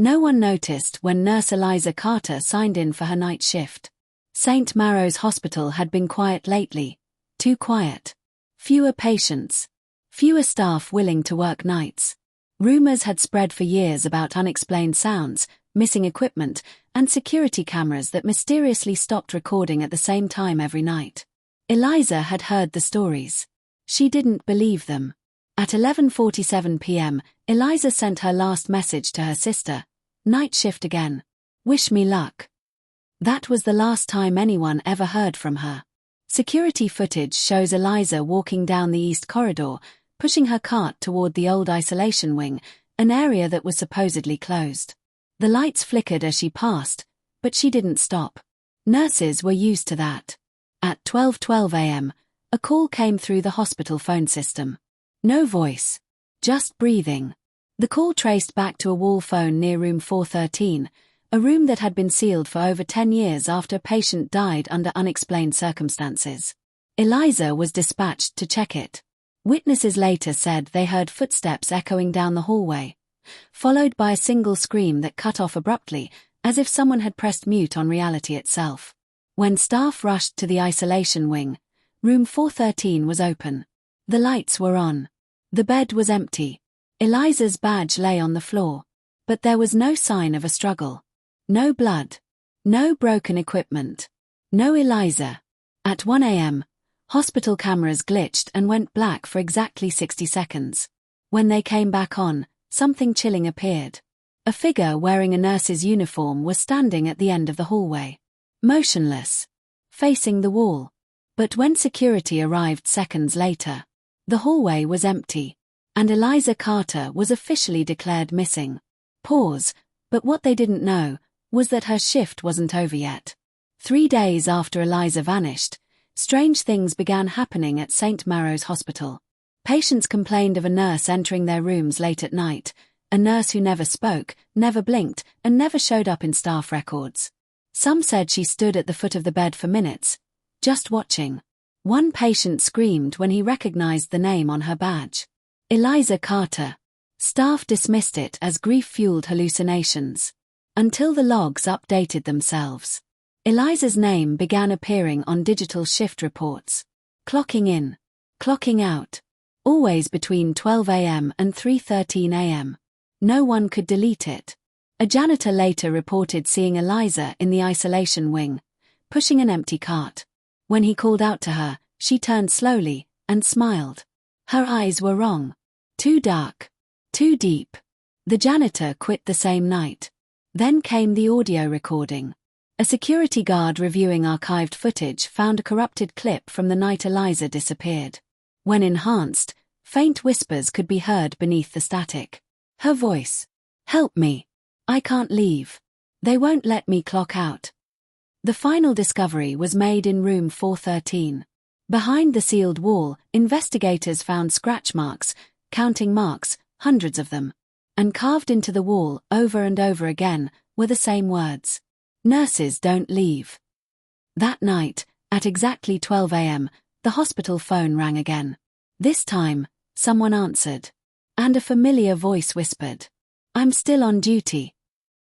No one noticed when nurse Eliza Carter signed in for her night shift. St. Maro's Hospital had been quiet lately. Too quiet. Fewer patients. Fewer staff willing to work nights. Rumors had spread for years about unexplained sounds, missing equipment, and security cameras that mysteriously stopped recording at the same time every night. Eliza had heard the stories. She didn't believe them. At 11:47 p.m., Eliza sent her last message to her sister. "Night shift again. Wish me luck." That was the last time anyone ever heard from her. Security footage shows Eliza walking down the east corridor, pushing her cart toward the old isolation wing, an area that was supposedly closed. The lights flickered as she passed, but she didn't stop. Nurses were used to that. At 12:12 a.m., a call came through the hospital phone system. No voice. Just breathing. The call traced back to a wall phone near room 413, a room that had been sealed for over 10 years after a patient died under unexplained circumstances. Eliza was dispatched to check it. Witnesses later said they heard footsteps echoing down the hallway, followed by a single scream that cut off abruptly, as if someone had pressed mute on reality itself. When staff rushed to the isolation wing, room 413 was open. The lights were on. The bed was empty. Eliza's badge lay on the floor. But there was no sign of a struggle. No blood. No broken equipment. No Eliza. At 1 a.m., hospital cameras glitched and went black for exactly 60 seconds. When they came back on, something chilling appeared. A figure wearing a nurse's uniform was standing at the end of the hallway. Motionless. Facing the wall. But when security arrived seconds later, the hallway was empty, and Eliza Carter was officially declared missing. Pause, but what they didn't know was that her shift wasn't over yet. 3 days after Eliza vanished, strange things began happening at St. Maro's Hospital. Patients complained of a nurse entering their rooms late at night, a nurse who never spoke, never blinked, and never showed up in staff records. Some said she stood at the foot of the bed for minutes, just watching. One patient screamed when he recognized the name on her badge. Eliza Carter. Staff dismissed it as grief-fueled hallucinations. Until the logs updated themselves. Eliza's name began appearing on digital shift reports. Clocking in. Clocking out. Always between 12 a.m. and 3:13 a.m. No one could delete it. A janitor later reported seeing Eliza in the isolation wing, pushing an empty cart. When he called out to her, she turned slowly and smiled. Her eyes were wrong. Too dark. Too deep. The janitor quit the same night. Then came the audio recording. A security guard reviewing archived footage found a corrupted clip from the night Eliza disappeared. When enhanced, faint whispers could be heard beneath the static. Her voice. "Help me. I can't leave. They won't let me clock out." The final discovery was made in room 413. Behind the sealed wall, investigators found scratch marks, counting marks, hundreds of them. And carved into the wall, over and over again, were the same words. "Nurses don't leave." That night, at exactly 12 a.m., the hospital phone rang again. This time, someone answered. And a familiar voice whispered, "I'm still on duty."